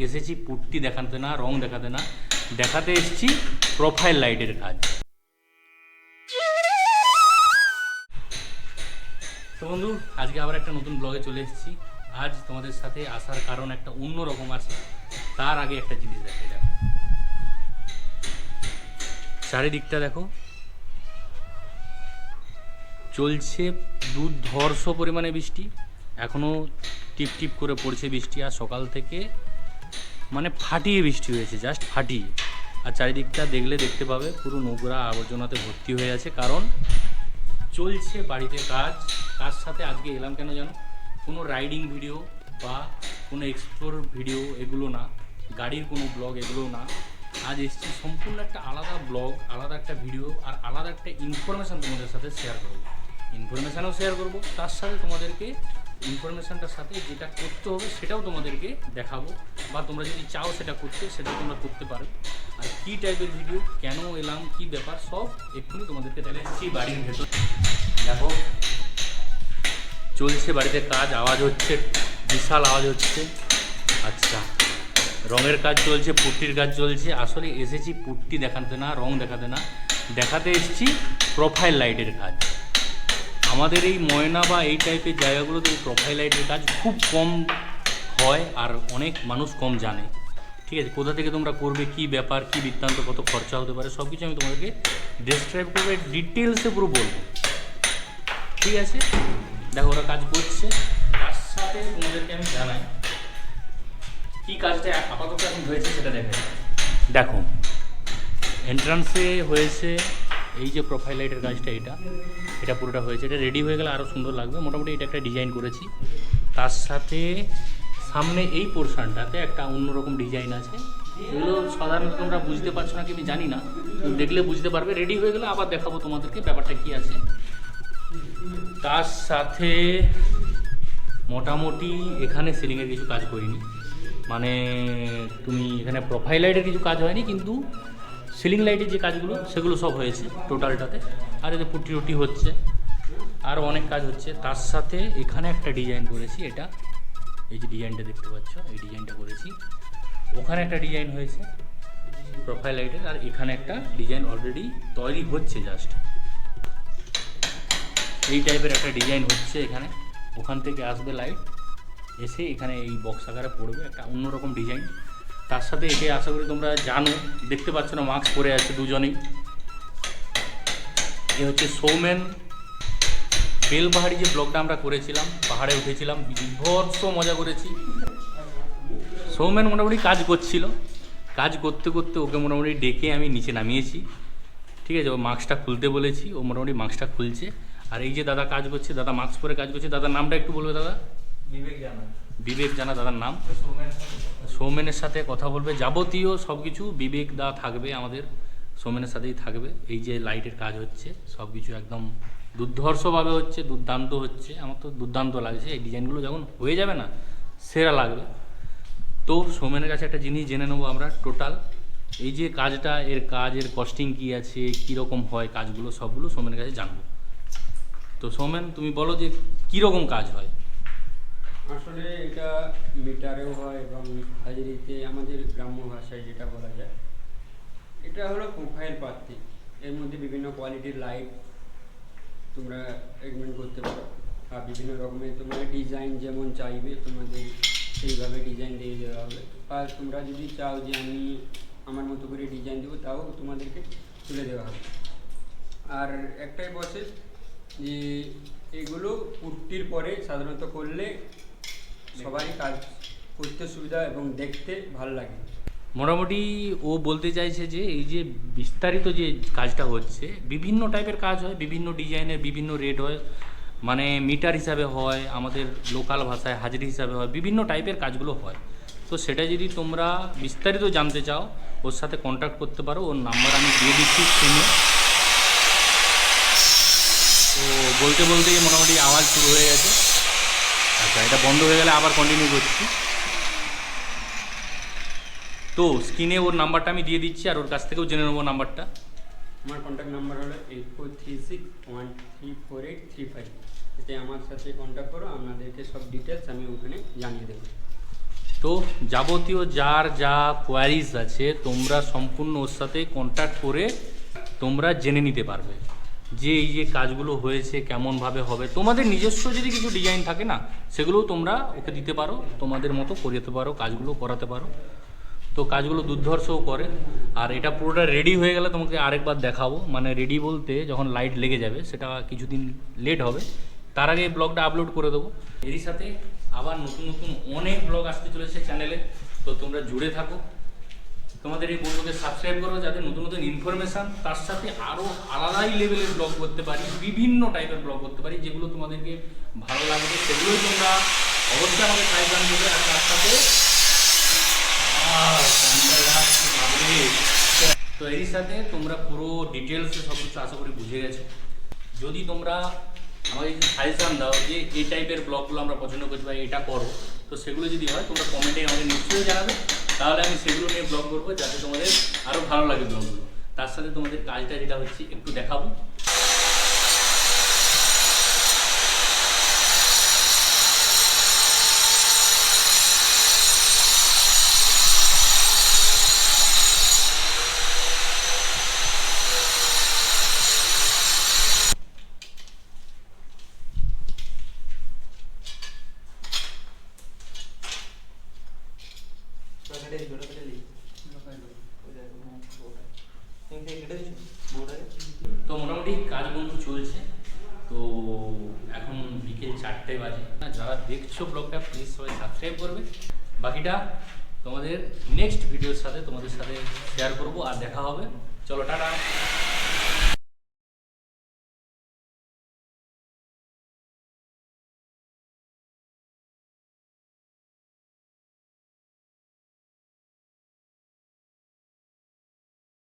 এসেছি পুট্টি দেখাতে না, রং দেখাতে না, দেখাতে এসেছি প্রোফাইল লাইটের কাজ। তো বন্ধু, আজকে আবার একটা নতুন ব্লগে চলে এসেছি। আজ তোমাদের সাথে আসার কারণ একটা অন্য রকম আছে। তার আগে একটা জিনিস দেখো, চারিদিকটা দেখো, চলছে দুর্ধর্ষ পরিমাণে বৃষ্টি। এখনও টিপ টিপ করে পড়ছে বৃষ্টি, আর সকাল থেকে মানে ফাটিয়ে বৃষ্টি হয়েছে, জাস্ট ফাটিয়ে। আর চারিদিকটা দেখলে দেখতে পাবে পুরো নোংরা আবর্জনাতে ভর্তি হয়ে আছে, কারণ চলছে বাড়িতে কাজ। তার সাথে আজকে এলাম কেন জানো, কোনো রাইডিং ভিডিও বা কোনো এক্সপ্লোর ভিডিও এগুলো না, গাড়ির কোনো ব্লগ এগুলো না। আজ এসেছি সম্পূর্ণ একটা আলাদা ব্লগ, আলাদা একটা ভিডিও, আর আলাদা একটা ইনফরমেশান তোমাদের সাথে শেয়ার করবো। ইনফরমেশানও শেয়ার করবো, তার সাথে তোমাদেরকে ইনফরমেশানটার সাথে যেটা করতে হবে সেটাও তোমাদেরকে দেখাবো, বা তোমরা যদি চাও সেটা করতে, সেটা তোমরা করতে পারো। আর কী টাইপের ভিডিও, কেন এলাম, কী ব্যাপার, সব এক্ষুনি তোমাদেরকে চলে এসেছি বাড়ির ভেতর। দেখো চলছে বাড়িতে কাজ, আওয়াজ হচ্ছে, বিশাল আওয়াজ হচ্ছে। আচ্ছা, রঙের কাজ চলছে, পুট্টির কাজ চলছে। আসলে এসেছি পুট্টি দেখাতে না, রং দেখাতে না, দেখাতে এসেছি প্রোফাইল লাইটের কাজ। আমাদের এই ময়না বা এই টাইপের জায়গাগুলোতে এই প্রোফাইল লাইটের কাজ খুব কম হয়, আর অনেক মানুষ কম জানে। ঠিক আছে, কোথা থেকে তোমরা করবে, কি ব্যাপার, কি বৃত্তান্ত, কত খরচা হতে পারে, সব কিছু আমি তোমাদেরকে ডেসক্রাইব করবো, ডিটেলসে পুরো বলবো। ঠিক আছে, দেখো ওরা কাজ করছে, তার সাথে তোমাদেরকে আমি জানাই কী কাজটা আপাতত এখন হয়েছে সেটা দেখে। দেখো এন্ট্রান্সে হয়েছে এই যে প্রোফাইল লাইটের কাজটা, এটা পুরোটা হয়েছে। এটা রেডি হয়ে গেলে আরও সুন্দর লাগবে। মোটামুটি এটা একটা ডিজাইন করেছি, তার সাথে সামনে এই পোর্শনটাতে একটা অন্যরকম ডিজাইন আছে। এগুলো সাধারণত তোমরা বুঝতে পারছো না কি আমি জানি না, দেখলে বুঝতে পারবে। রেডি হয়ে গেলে আবার দেখাবো তোমাদেরকে ব্যাপারটা কী আছে। তার সাথে মোটামুটি এখানে সিলিংয়ের কিছু কাজ করিনি, মানে তুমি এখানে প্রোফাইল লাইটের কিছু কাজ হয়নি, কিন্তু সিলিং লাইটের যে কাজগুলো সেগুলো সব হয়েছে টোটালটাতে। আর এতে পুটি টুটি হচ্ছে, আরও অনেক কাজ হচ্ছে। তার সাথে এখানে একটা ডিজাইন করেছি, এটা এই যে ডিজাইনটা দেখতে পাচ্ছ, এই ডিজাইনটা করেছি। ওখানে একটা ডিজাইন হয়েছে প্রোফাইল লাইটের, আর এখানে একটা ডিজাইন অলরেডি তৈরি হচ্ছে জাস্ট। এই টাইপের একটা ডিজাইন হচ্ছে এখানে। ওখান থেকে আসবে লাইট, এসে এখানে এই বক্স আকারে পড়বে, একটা অন্যরকম ডিজাইন। তার সাথে একে আশা করি তোমরা জানো, দেখতে পাচ্ছ না, মাস্ক পরে আছে দুজনেই। এ হচ্ছে সৌমেন। বেলপাহাড়ি যে ব্লগটা আমরা করেছিলাম, পাহাড়ে উঠেছিলাম, বিভৎস মজা করেছি। সৌমেন মোটামুটি কাজ করছিল, কাজ করতে করতে ওকে মোটামুটি ডেকে আমি নিচে নামিয়েছি। ঠিক আছে, ও মাস্কটা খুলতে বলেছি, ও মোটামুটি মাস্কটা খুলছে। আর এই যে দাদা কাজ করছে, দাদা মাস্ক পরে কাজ করছে। দাদার নামটা একটু বলবে দাদা? বিবেক জানা দাদার নাম। সৌমেনের সাথে কথা বলবে, যাবতীয় সব কিছু বিবেক দা থাকবে, আমাদের সৌমেনের সাথেই থাকবে। এই যে লাইটের কাজ হচ্ছে সব কিছু একদম দুর্ধর্ষভাবে হচ্ছে, দুর্দান্ত হচ্ছে। আমার তো দুর্দান্ত লাগছে, এই ডিজাইনগুলো যখন হয়ে যাবে না সেরা লাগবে। তো সৌমেনের কাছে একটা জিনিস জেনে নেবো আমরা, টোটাল এই যে কাজটা, এর কাজের কস্টিং কী আছে, কীরকম হয় কাজগুলো, সবগুলো সৌমেনের কাছে জানবো। তো সৌমেন, তুমি বলো যে কীরকম কাজ হয়। আসলে এটা মিটারেও হয় এবং হাজিরিতে, আমাদের গ্রাম্য ভাষায় যেটা বলা যায়, এটা হলো প্রোফাইল পাত্তি। এর মধ্যে বিভিন্ন কোয়ালিটির লাইট তোমরা এগ্রিমেন্ট করতে পারো, আর বিভিন্ন রকমের তোমার ডিজাইন যেমন চাইবে তোমাদের সেইভাবে ডিজাইন দিয়ে দেওয়া হবে। আর তোমরা যদি চাও যে আমি আমার মতো করে ডিজাইন দেবো, তাও তোমাদেরকে তুলে দেওয়া হবে। আর একটাই প্রসেস যে এগুলো পুট্টির পরে সাধারণত করলে সবাই কাজ করতে সুবিধা এবং দেখতে ভালো লাগে। মোটামুটি ও বলতে চাইছে যে এই যে বিস্তারিত যে কাজটা হচ্ছে, বিভিন্ন টাইপের কাজ হয়, বিভিন্ন ডিজাইনের, বিভিন্ন রেট হয়, মানে মিটার হিসাবে হয়, আমাদের লোকাল ভাষায় হাজিরি হিসাবে হয়, বিভিন্ন টাইপের কাজগুলো হয়। তো সেটা যদি তোমরা বিস্তারিত জানতে চাও, ওর সাথে কন্ট্যাক্ট করতে পারো। ওর নাম্বার আমি দিয়ে দিচ্ছি স্ক্রিনে। তো বলতে বলতেই মোটামুটি আওয়াজ শুরু হয়ে গেছে। আচ্ছা, এটা বন্ধ হয়ে গেলে আবার কন্টিনিউ করছি। তো স্ক্রিনে ওর নাম্বারটা আমি দিয়ে দিচ্ছি, আর ওর কাছ থেকেও জেনে নেবো নাম্বারটা। আমার কন্ট্যাক্ট নাম্বার হলো 8436134835। এতে আমার সাথে কন্ট্যাক্ট করো, আপনাদেরকে সব ডিটেলস আমি ওখানে জানিয়ে দেবো। তো যাবতীয় যার যা কোয়ারিজ আছে তোমরা সম্পূর্ণ ওর সাথে কন্ট্যাক্ট করে তোমরা জেনে নিতে পারবে যে এই যে কাজগুলো হয়েছে কেমনভাবে হবে। তোমাদের নিজস্ব যদি কিছু ডিজাইন থাকে না, সেগুলোও তোমরা ওকে দিতে পারো, তোমাদের মতো করাতে পারো, কাজগুলো করাতে পারো। তো কাজগুলো দুর্ধর্ষও করে। আর এটা পুরোটা রেডি হয়ে গেলে তোমাকে আরেকবার দেখাবো, মানে রেডি বলতে যখন লাইট লেগে যাবে, সেটা কিছুদিন লেট হবে, তার আগে এই ব্লগটা আপলোড করে দেবো। এরই সাথে আবার নতুন নতুন অনেক ব্লগ আসতে চলেছে চ্যানেলে, তো তোমরা জুড়ে থাকো। তোমাদের এই বন্ধুকে সাবস্ক্রাইব করো যাতে নতুন নতুন ইনফরমেশান, তার সাথে আরও আলাদাই লেভেলের ব্লগ করতে পারি, বিভিন্ন টাইপের ব্লগ করতে পারি, যেগুলো তোমাদেরকে ভালো লাগবে সেগুলোই তোমরা অবশ্যই আমাকে সাজেশন দেবে। আর তার সাথে তো এর সাথে তোমরা পুরো ডিটেলসে সব কিছু আশা করি বুঝে গেছো। যদি তোমরা আমাকে সাজেশান দাও যে এই টাইপের ব্লগগুলো আমরা পছন্দ করছি বা এটা করো, তো সেগুলো যদি হয় তোমরা কমেন্টে আমাকে নিশ্চয়ই জানাবে, তাহলে আমি সেগুলো নিয়ে ব্লগ করবো যাতে তোমাদের আরও ভালো লাগে ব্লগগুলো। তার সাথে তোমাদের কাজটা যেটা হচ্ছে একটু দেখাবো। তো মোটামুটি কাজ বন্ধু চলছে। তো এখন বিকেল 4টে বাজে। যারা দেখছো ব্লগটা প্লিজ সবাই সাবস্ক্রাইব করবে। বাকিটা তোমাদের নেক্সট ভিডিওর সাথে তোমাদের সাথে শেয়ার করবো আর দেখা হবে। চলো টাটা।